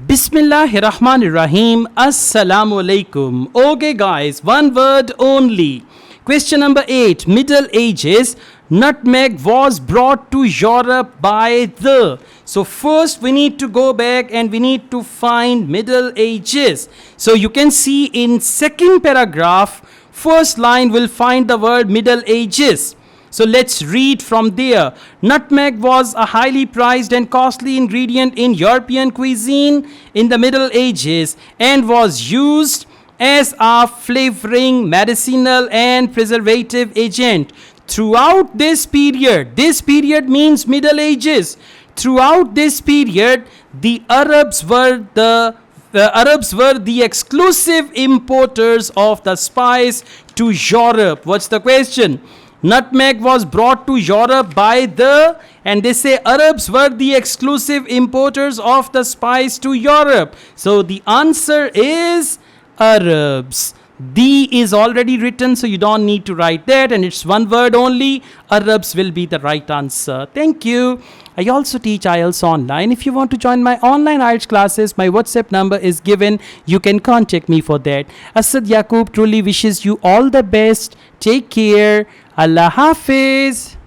Bismillahirrahmanirrahim. Assalamu alaikum. Okay, guys, one word only. Question number 8. Middle Ages. Nutmeg was brought to Europe by the. So first we need to go back and we need to find Middle Ages. So you can see in second paragraph, first line will find the word Middle Ages. So let's read from there. Nutmeg was a highly prized and costly ingredient in European cuisine in the Middle Ages and was used as a flavoring, medicinal and preservative agent. Throughout this period means Middle Ages. Throughout this period, the Arabs were the exclusive importers of the spice to Europe. What's the question? Nutmeg was brought to Europe by the, and they say Arabs were the exclusive importers of the spice to Europe. So the answer is Arabs. The is already written, so you don't need to write that, and it's one word only. Arabs will be the right answer. Thank you. I also teach IELTS online. If you want to join my online IELTS classes, my WhatsApp number is given. You can contact me for that. Asad Yaqub truly wishes you all the best. Take care. Allah Hafiz.